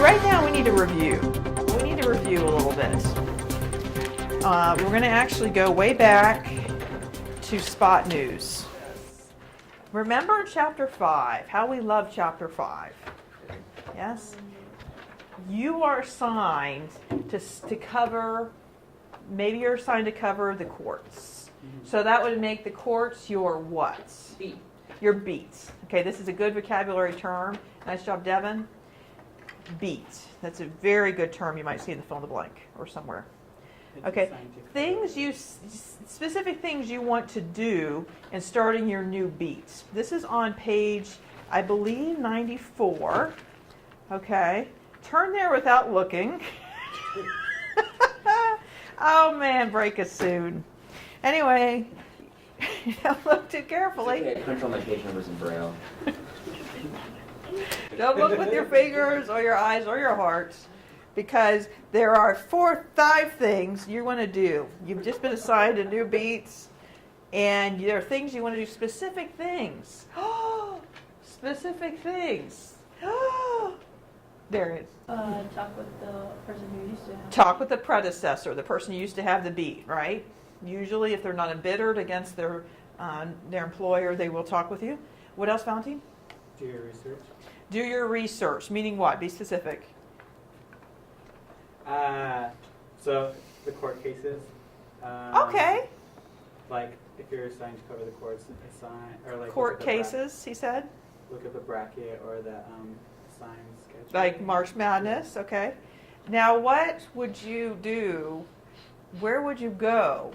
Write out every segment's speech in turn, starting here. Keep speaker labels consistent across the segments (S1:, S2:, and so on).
S1: right now we need to review. We need to review a little bit. We're going to actually go way back to Spot News. Remember Chapter 5, how we love Chapter 5. Yes? You are assigned to cover, maybe you're assigned to cover the courts. So that would make the courts your what?
S2: Beat.
S1: Your beats. Okay, this is a good vocabulary term. Nice job, Devin. Beat. That's a very good term you might see in the fill in the blank or somewhere. Okay, specific things you want to do in starting your new beats. This is on page, I believe, 94. Okay, turn there without looking. Oh man, break us soon. Anyway, don't look too carefully.
S2: Okay, I punch all my page numbers in Braille.
S1: Don't look with your fingers or your eyes or your heart, because there are 5 things you want to do. You've just been assigned to new beats, and there are things you want to do, specific things. Specific things. There it is.
S3: Talk with the person who used to have.
S1: Talk with the predecessor, the person who used to have the beat, right? Usually, if they're not embittered against their employer, they will talk with you. What else, Valentine?
S4: Do your research.
S1: Do your research, meaning what? Be specific.
S4: So the court cases.
S1: Okay.
S4: Like if you're assigned to cover the courts, like
S1: Court cases, he said.
S4: Look at the bracket or the assigned schedule.
S1: Like March Madness, okay. Now, what would you do? Where would you go?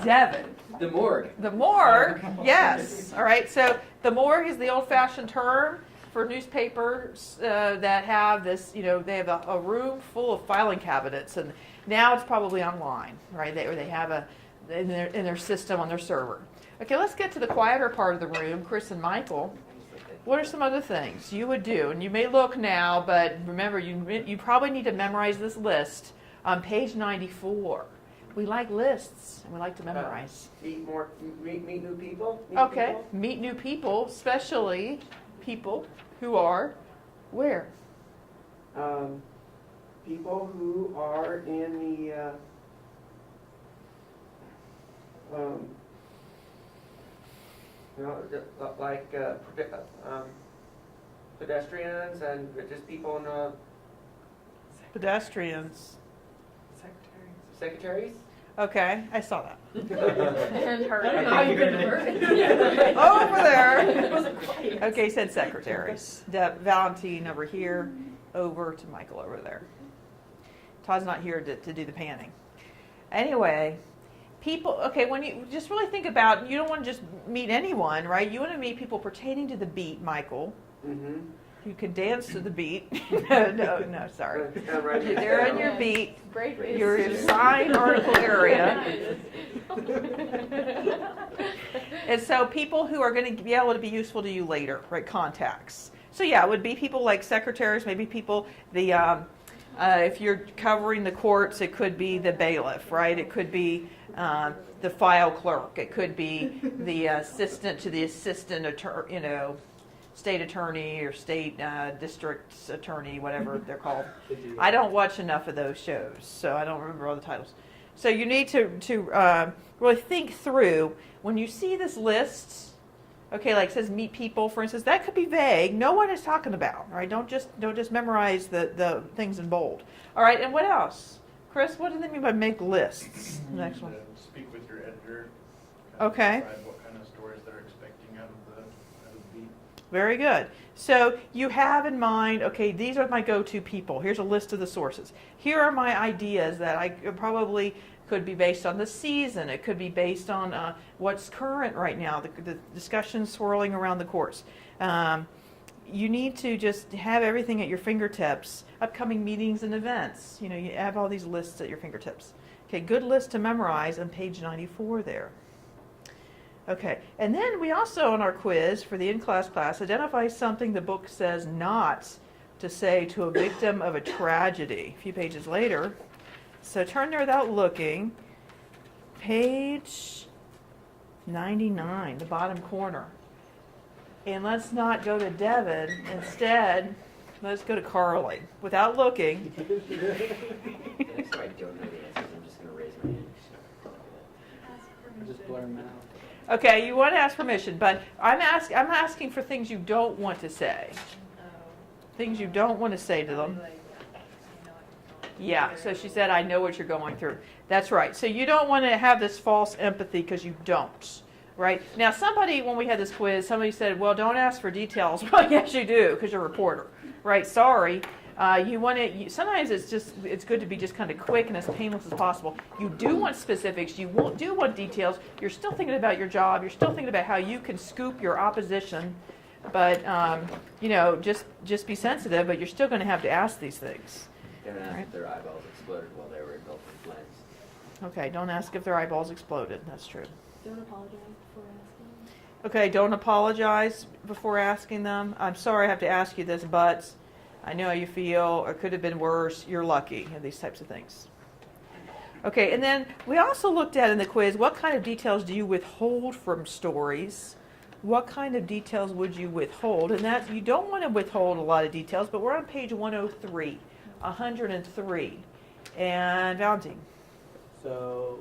S1: Devin.
S2: The morgue.
S1: The morgue, yes. All right, so the morgue is the old-fashioned term for newspapers that have this, they have a room full of filing cabinets, and now it's probably online, right? They have in their system on their server. Okay, let's get to the quieter part of the room, Chris and Michael. What are some other things you would do? And you may look now, but remember, you probably need to memorize this list on page 94. We like lists, and we like to memorize.
S2: Meet new people.
S1: Meet new people, especially people who are where?
S2: People who are in the pedestrians and just people in the
S1: Pedestrians.
S2: secretaries.
S1: Okay, I saw that.
S3: And her.
S2: I don't know how you could
S1: Over there. Okay, he said secretaries. Valentine over here, over to Michael over there. Todd's not here to do the panning. Anyway, people, okay, when you just really think about, you don't want to just meet anyone, right? You want to meet people pertaining to the beat, Michael.
S2: Mm-hmm.
S1: You can dance to the beat. no, sorry. They're in your beat, your assigned article area. And so people who are going to be able to be useful to you later, right, contacts. So yeah, it would be people like secretaries, maybe people, if you're covering the courts, it could be the bailiff, right? It could be the file clerk. It could be the assistant to the assistant attorney, state attorney or state district attorney, whatever they're called. I don't watch enough of those shows, so I don't remember all the titles. So you need to really think through when you see this list. Okay, like it says meet people, for instance, that could be vague. No one is talking about, right? Don't just memorize the things in bold. All right, and what else? Chris, what do they mean by make lists? The next one.
S5: Speak with your editor.
S1: Okay.
S5: Decide what kind of stories they're expecting out of the beat.
S1: Very good. So you have in mind, okay, these are my go-to people. Here's a list of the sources. Here are my ideas that I probably could be based on the season. It could be based on what's current right now, the discussions swirling around the courts. You need to just have everything at your fingertips. Upcoming meetings and events. You have all these lists at your fingertips. Okay, good list to memorize on page 94 there. Okay, and then we also on our quiz for the in-class class identify something the book says not to say to a victim of a tragedy. A few pages later. So turn there without looking. Page 99, the bottom corner. And let's not go to Devin. Instead, Let's go to Carly. Without looking.
S6: And if I don't know the answers, I'm just going to raise my hand.
S4: Or just blur them out.
S1: Okay, you want to ask permission, but I'm asking for things you don't want to say. Things you don't want to say to them. Yeah, so she said, I know what you're going through. That's right. So you don't want to have this false empathy because you don't. Right? Now, somebody, when we had this quiz, somebody said, well, don't ask for details. Well, yes, you do, because you're a reporter. Right? Sorry. You want to, sometimes it's good to be just kind of quick and as painless as possible. You do want specifics. You do want details. You're still thinking about your job. You're still thinking about how you can scoop your opposition. But, just be sensitive, but you're still going to have to ask these things.
S6: Don't ask
S1: Right.
S6: if their eyeballs exploded while they were engulfed in flames.
S1: Okay, don't ask if their eyeballs exploded. That's true.
S3: Don't apologize before asking.
S1: Okay, don't apologize before asking them. I'm sorry I have to ask you this, but I know how you feel, or it could have been worse. You're lucky, and these types of things. Okay, and then we also looked at in the quiz, what kind of details do you withhold from stories? What kind of details would you withhold? And that you don't want to withhold a lot of details, but we're on page 103, 103. And Valentine.
S4: So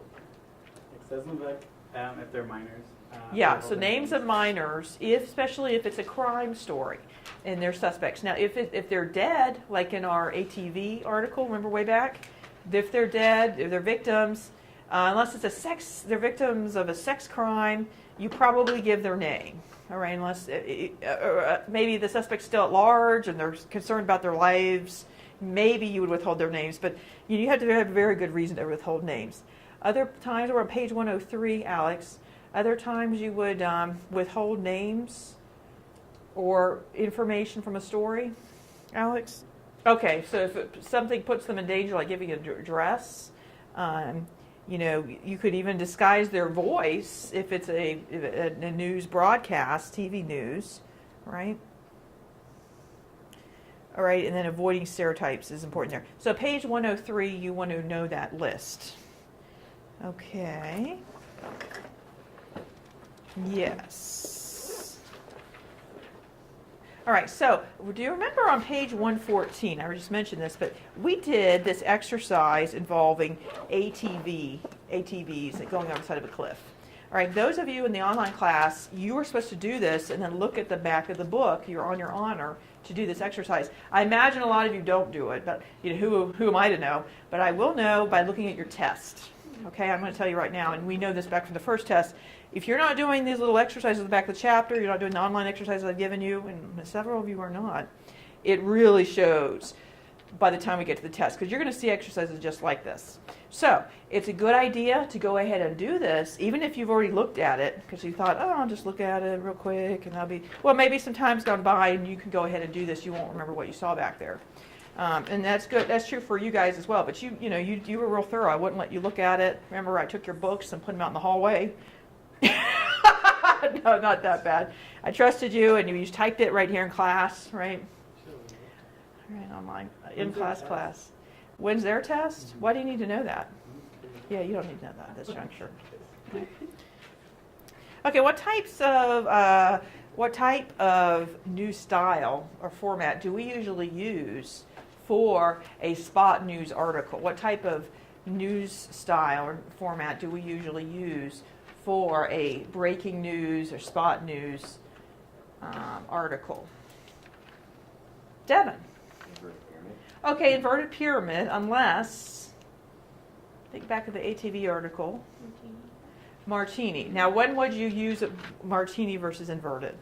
S4: it says in the book if they're minors.
S1: Yeah,
S4: they'll
S1: so
S4: hold
S1: names
S4: their
S1: of minors, especially if it's a crime story and they're suspects. Now, if they're dead, like in our ATV article, remember way back? If they're dead, if they're victims, unless they're victims of a sex crime, you probably give their name. All right, unless maybe the suspect's still at large and they're concerned about their lives, maybe you would withhold their names. But you have to have a very good reason to withhold names. Other times, we're on page 103, Alex. Other times you would withhold names or information from a story, Alex? Okay, so if something puts them in danger, like giving an address, you could even disguise their voice if it's a news broadcast, TV news, right? All right, and then avoiding stereotypes is important there. So page 103, you want to know that list. Okay. Yes. All right, so do you remember on page 114, I just mentioned this, but we did this exercise involving ATVs going over the side of a cliff. All right, those of you in the online class, you were supposed to do this and then look at the back of the book. You're on your honor to do this exercise. I imagine a lot of you don't do it, but who am I to know? But I will know by looking at your test. Okay, I'm going to tell you right now, and we know this back from the first test. If you're not doing these little exercises at the back of the chapter, you're not doing the online exercises I've given you, and several of you are not, it really shows by the time we get to the test, because you're going to see exercises just like this. So it's a good idea to go ahead and do this, even if you've already looked at it, because you thought, I'll just look at it real quick, and maybe some time's gone by, and you can go ahead and do this. You won't remember what you saw back there. And that's good. That's true for you guys as well. But you were real thorough. I wouldn't let you look at it. Remember, I took your books and put them out in the hallway. No, not that bad. I trusted you, and you typed it right here in class, right? Right, online, class. When's their test? Why do you need to know that? Yeah, you don't need to know that at this juncture. Okay, what type of news style or format do we usually use for a spot news article? What type of news style or format do we usually use for a breaking news or spot news article? Devin.
S6: Inverted pyramid.
S1: Okay, inverted pyramid, unless, think back to the ATV article, Martini. Now, when would you use Martini versus inverted?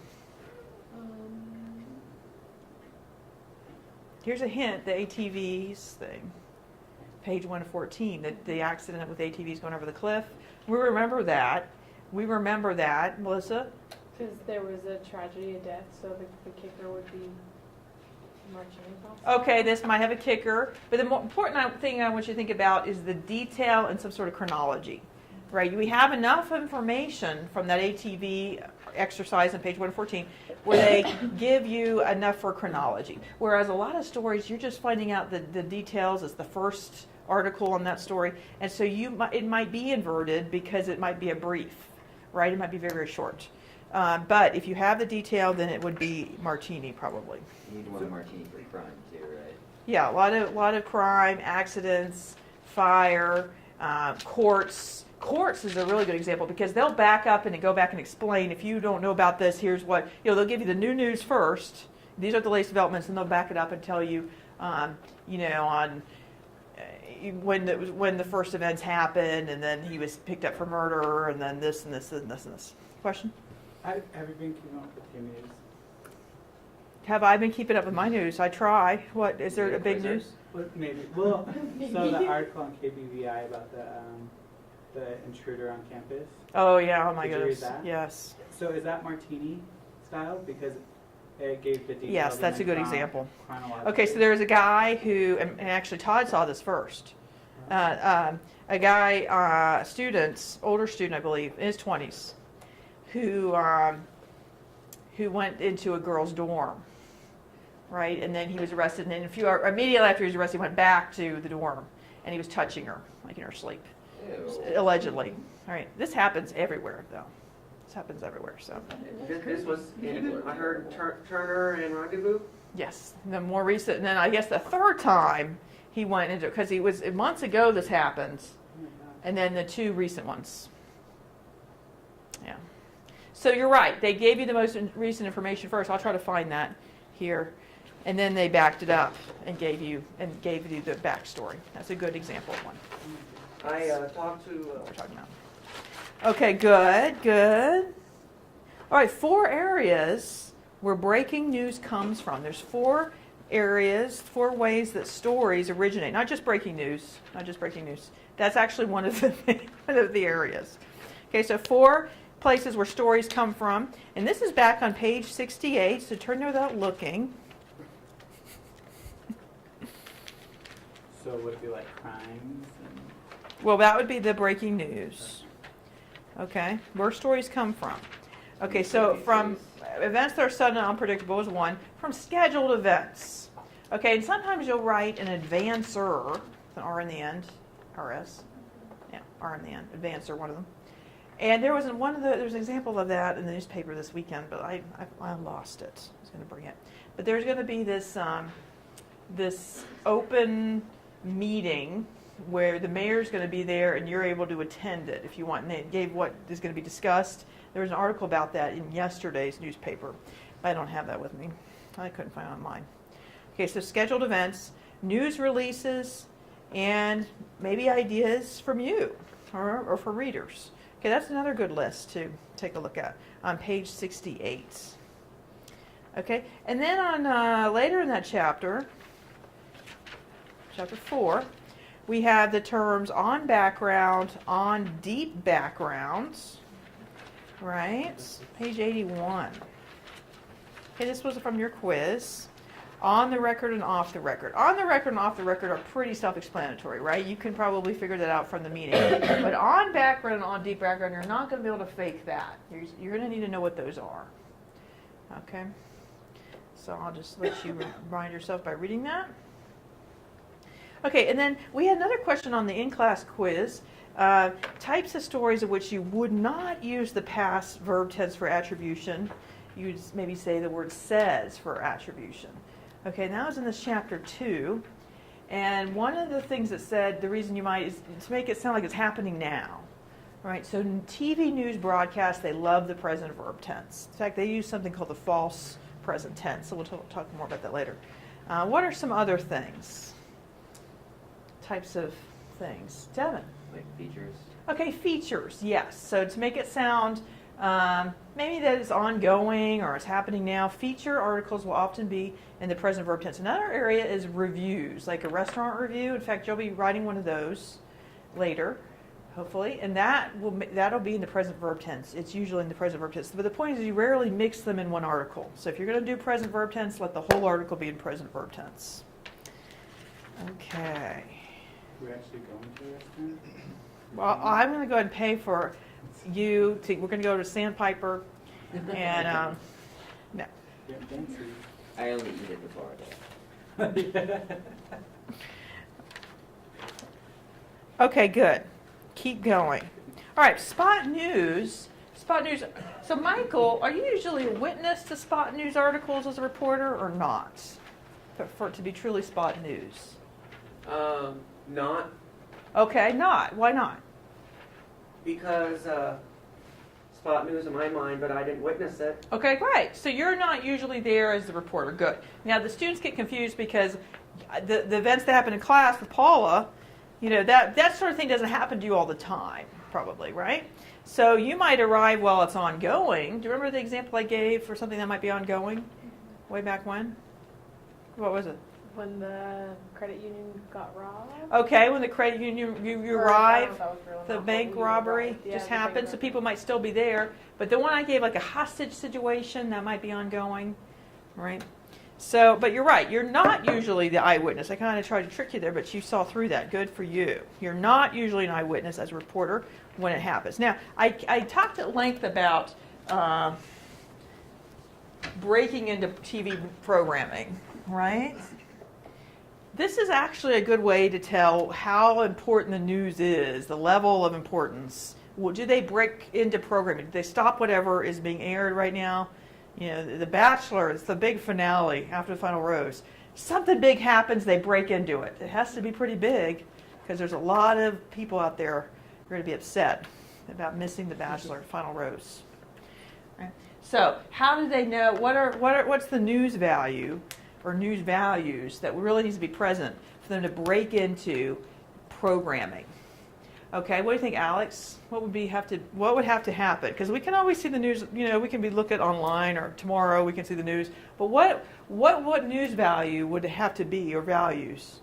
S1: Here's a hint, the ATVs thing. Page 114, the accident with ATVs going over the cliff. We remember that. Melissa?
S3: Because there was a tragedy, a death, so the kicker would be Martini possibly.
S1: Okay, this might have a kicker, but the more important thing I want you to think about is the detail and some sort of chronology, right? We have enough information from that ATV exercise on page 114 where they give you enough for chronology, whereas a lot of stories you're just finding out the details as the first article on that story, and so it might be inverted because it might be a brief, right? It might be very, very short. But if you have the detail, then it would be martini probably.
S6: You need one martini for crime too, right?
S1: Yeah, a lot of crime, accidents, fire, courts. Courts is a really good example because they'll back up and go back and explain. If you don't know about this, here's what, they'll give you the new news first. These are the latest developments, and they'll back it up and tell you, on when the first events happened, and then he was picked up for murder, and then this and this and this and this. Question?
S4: Have you been keeping up with your news?
S1: Have I been keeping up with my news? I try. What is there a big news?
S4: Well, maybe. Well, so the article on KBVI about the intruder on campus.
S1: Oh yeah. Oh my
S4: Did you read
S1: goodness.
S4: that?
S1: Yes.
S4: So is that martini style? Because it gave the details.
S1: Yes,
S4: and
S1: that's a
S4: then
S1: good example.
S4: chronologically.
S1: Okay, so there's a guy who, and actually Todd saw this first. A guy, older student, I believe, in his 20s, who went into a girl's dorm, right? And then he was arrested, and then immediately after he was arrested, he went back to the dorm, and he was touching her, like in her sleep,
S6: Ew.
S1: allegedly. All right, this happens everywhere, though. This happens everywhere, so.
S2: This was in, I heard Turner and Rendezvous.
S1: Yes, the more recent, and then I guess the third time he went into, because he was, months ago this happened,
S4: Oh my God.
S1: and then the two recent ones. Yeah. So you're right, they gave you the most recent information first. I'll try to find that here. And then they backed it up and gave you the backstory. That's a good example of one.
S2: I talked to,
S1: What we're talking about. Okay, good. All right, 4 areas where breaking news comes from. There's 4 areas, 4 ways that stories originate. Not just breaking news. That's actually one of the areas. Okay, so 4 places where stories come from. And this is back on page 68, so turn there without looking.
S4: So would it be like crimes and
S1: Well, that would be the breaking news. Okay, where stories come from. Okay, so from events that are sudden and unpredictable is one. From scheduled events. Okay, and sometimes you'll write an advancer, with an R in the end, RS. Yeah, R in the end, advancer, one of them. And there was there's an example of that in the newspaper this weekend, but I lost it. I was going to bring it. But there's going to be this open meeting where the mayor's going to be there and you're able to attend it if you want. And they gave what is going to be discussed. There was an article about that in yesterday's newspaper. I don't have that with me. I couldn't find it online. Okay, so scheduled events, news releases, and maybe ideas from you or for readers. Okay, that's another good list to take a look at on page 68. Okay, and then on later in that chapter, chapter 4, we have the terms on background, on deep backgrounds, right? Page 81. Okay, this was from your quiz. On the record and off the record. On the record and off the record are pretty self-explanatory, right? You can probably figure that out from the meeting. But on background and on deep background, you're not going to be able to fake that. You're going to need to know what those are. Okay? So I'll just let you remind yourself by reading that. Okay, and then we had another question on the in-class quiz. Types of stories of which you would not use the past verb tense for attribution. You'd maybe say the word says for attribution. Okay, now it's in this chapter 2. And one of the things that said, the reason you might, is to make it sound like it's happening now. Right, so in TV news broadcasts, they love the present verb tense. In fact, they use something called the false present tense. So we'll talk more about that later. What are some other things? Types of things. Devin?
S6: Like features.
S1: Okay, features, yes. So to make it sound maybe that is ongoing or is happening now, feature articles will often be in the present verb tense. Another area is reviews, like a restaurant review. In fact, you'll be writing one of those later, hopefully, and that'll be in the present verb tense. It's usually in the present verb tense. But the point is you rarely mix them in one article. So if you're going to do present verb tense, let the whole article be in present verb tense. Okay.
S4: we're actually going to a restaurant?
S1: Well, I'm going to go ahead and pay for you to, we're going to go to Sandpiper and, no.
S4: Yeah, fancy.
S6: I only eat at the bar though.
S1: Okay, good. Keep going. All right, spot news Spot News. So Michael, are you usually a witness to Spot News articles as a reporter or not? For it to be truly Spot News.
S2: Not
S1: Okay, not. Why not?
S2: because Spot News in my mind, but I didn't witness it.
S1: Okay, great. So you're not usually there as the reporter. Good. Now the students get confused because the events that happen in class with Paula, that sort of thing doesn't happen to you all the time, probably, right? So you might arrive while it's ongoing. Do you remember the example I gave for something that might be ongoing? Way back when? What was it?
S3: When the credit union got robbed.
S1: Okay, when the credit union, you
S3: Or
S1: arrive,
S3: that was real,
S1: the
S3: not
S1: bank
S3: when we
S1: robbery
S3: arrived. Yeah,
S1: just
S3: the bank
S1: happened, so
S3: robbery.
S1: people might still be there. But the one I gave, like a hostage situation, that might be ongoing, right? So, but you're right, you're not usually the eyewitness. I kind of tried to trick you there, but you saw through that. Good for you. You're not usually an eyewitness as a reporter when it happens. Now, I talked at length about breaking into TV programming, right? This is actually a good way to tell how important the news is, the level of importance. Do they break into programming? Do they stop whatever is being aired right now? The Bachelor, it's the big finale after the final rose. Something big happens, they break into it. It has to be pretty big because there's a lot of people out there who are going to be upset about missing the Bachelor final rose. Right? So, how do they know? What's the news value or news values that really needs to be present for them to break into programming? Okay, what do you think, Alex? What would have to happen? Because we can always see the news. We can be look at online, or tomorrow we can see the news. But what news value would it have to be, or values,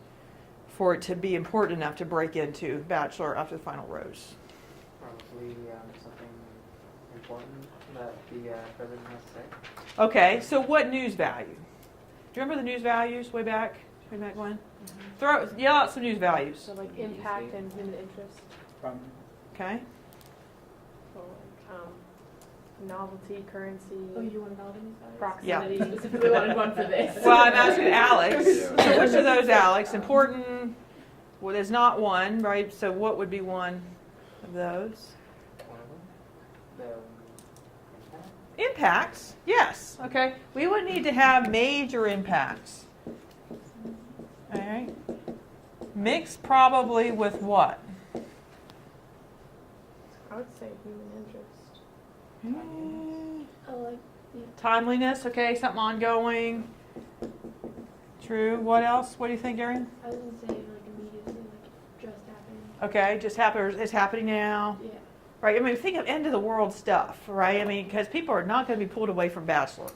S1: for it to be important enough to break into Bachelor after the final rose?
S6: Probably something important that the president has to say.
S1: Okay, so what news value? Do you remember the news values way back when? Yell out some news values.
S3: So like impact and human interest.
S4: From
S1: Okay.
S3: So like novelty, currency.
S7: Oh, you wanted all the news values?
S3: Proximity.
S7: I specifically wanted one for this.
S1: Well, I'm asking Alex. So which of those, Alex? Important. Well, there's not one, right? So what would be one of those?
S6: One of them. The
S1: Impacts. Yes. Okay. We would need to have major impacts. All right. Mixed probably with what?
S3: I would say human interest.
S7: Oh, like
S1: Timeliness. Okay. Something ongoing. True. What else? What do you think, Erin?
S7: I was gonna say like immediately, like just happened.
S1: Okay. Just happened. It's happening now.
S7: Yeah.
S1: Right. I mean, think of end of the world stuff. Right. I mean, because people are not going to be pulled away from Bachelor.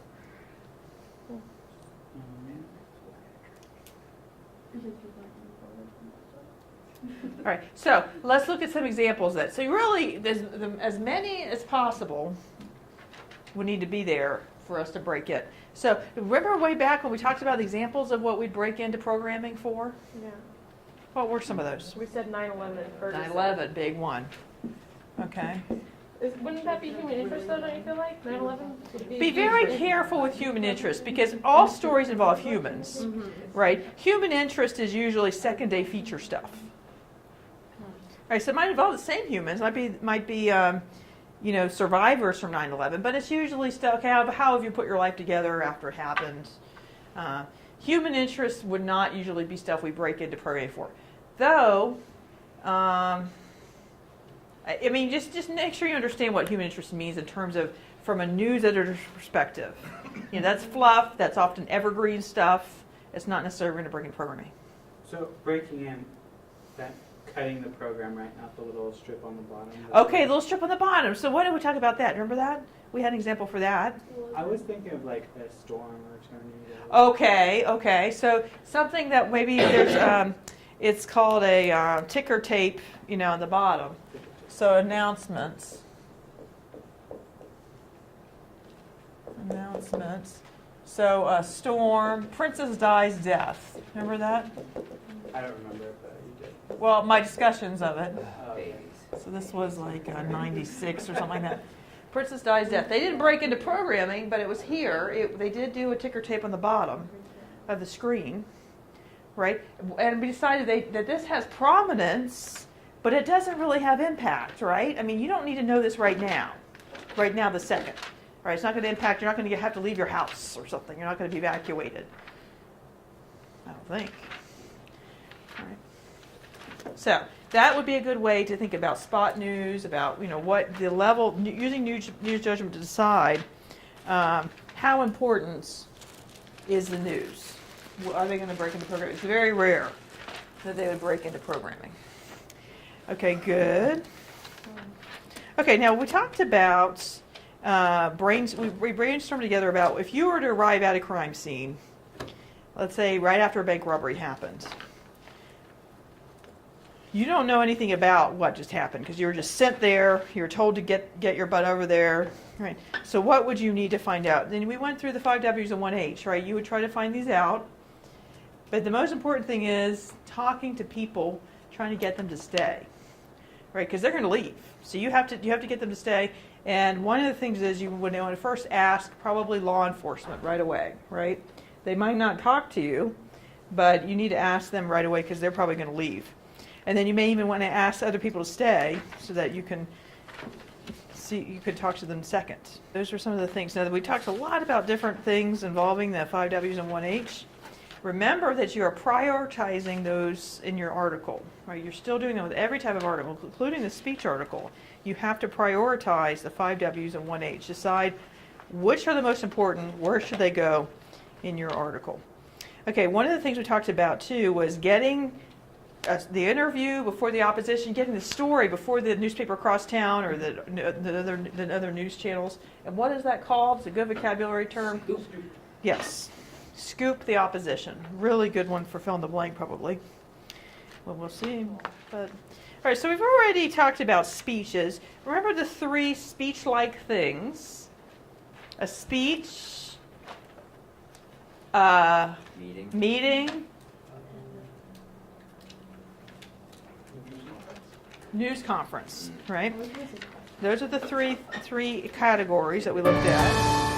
S7: Because people are coming forward.
S1: All right, so let's look at some examples of that. So really, as many as possible would need to be there for us to break it. So remember way back when we talked about the examples of what we'd break into programming for?
S3: Yeah.
S1: What were some of those?
S3: We said 9/11.
S1: 9/11, big one. Okay.
S3: Wouldn't that be human interest though, don't you feel like? 9/11 would
S1: Be very careful with human interest because all stories involve humans, right? Human interest is usually second-day feature stuff. Right, so it might involve the same humans. Might be survivors from 9/11, but it's usually stuff. Okay, how have you put your life together after it happened? Human interest would not usually be stuff we break into programming for, though. I mean, just make sure you understand what human interest means in terms of from a news editor's perspective. That's fluff. That's often evergreen stuff. It's not necessarily going to bring in programming.
S4: So breaking in, that cutting the program, right? Not the little strip on the bottom.
S1: Okay, little strip on the bottom. So what did we talk about that? Remember that? We had an example for that.
S4: I was thinking of like a storm or a tornado.
S1: Okay. So something that maybe there's, it's called a ticker tape, on the bottom. So announcements. So storm, Princess Di's death. Remember that?
S4: I don't remember it, but you did.
S1: Well, my discussions of it.
S6: babies.
S1: So this was like 96 or something like that. Princess Di's death. They didn't break into programming, but it was here. They did do a ticker tape on the bottom of the screen, right? And we decided that this has prominence, but it doesn't really have impact, right? I mean, you don't need to know this right now. right now the second. Right, it's not going to impact, you're not going to have to leave your house or something. You're not going to be evacuated. I don't think. All right. So that would be a good way to think about spot news, about what the level, using news judgment to decide how important is the news. Are they going to break into programming? It's very rare that they would break into programming. Okay, good. Okay, now we talked about we brainstormed together about if you were to arrive at a crime scene, let's say right after a bank robbery happened. You don't know anything about what just happened because you were just sent there. You were told to get your butt over there, right? So what would you need to find out? Then we went through the 5 W's and 1 H, right? You would try to find these out. But the most important thing is talking to people, trying to get them to stay, right? Because they're going to leave. So you have to get them to stay. And one of the things is you would want to first ask probably law enforcement right away, right? They might not talk to you, but you need to ask them right away because they're probably going to leave. And then you may even want to ask other people to stay so that you can talk to them second. Those are some of the things. Now, we talked a lot about different things involving the 5 W's and 1 H. Remember that you are prioritizing those in your article. Right? You're still doing that with every type of article, including the speech article. You have to prioritize the 5 W's and 1 H. Decide which are the most important, where should they go in your article. Okay, one of the things we talked about too was getting the interview before the opposition, getting the story before the newspaper across town or the other news channels. And what is that called? It's a good vocabulary term. Yes. Scoop the opposition. Really good one for fill in the blank, probably. Well, we'll see. But, all right, so we've already talked about speeches. Remember the 3 speech-like things. A speech, meeting, news conference, right? Those are the three categories that we looked at.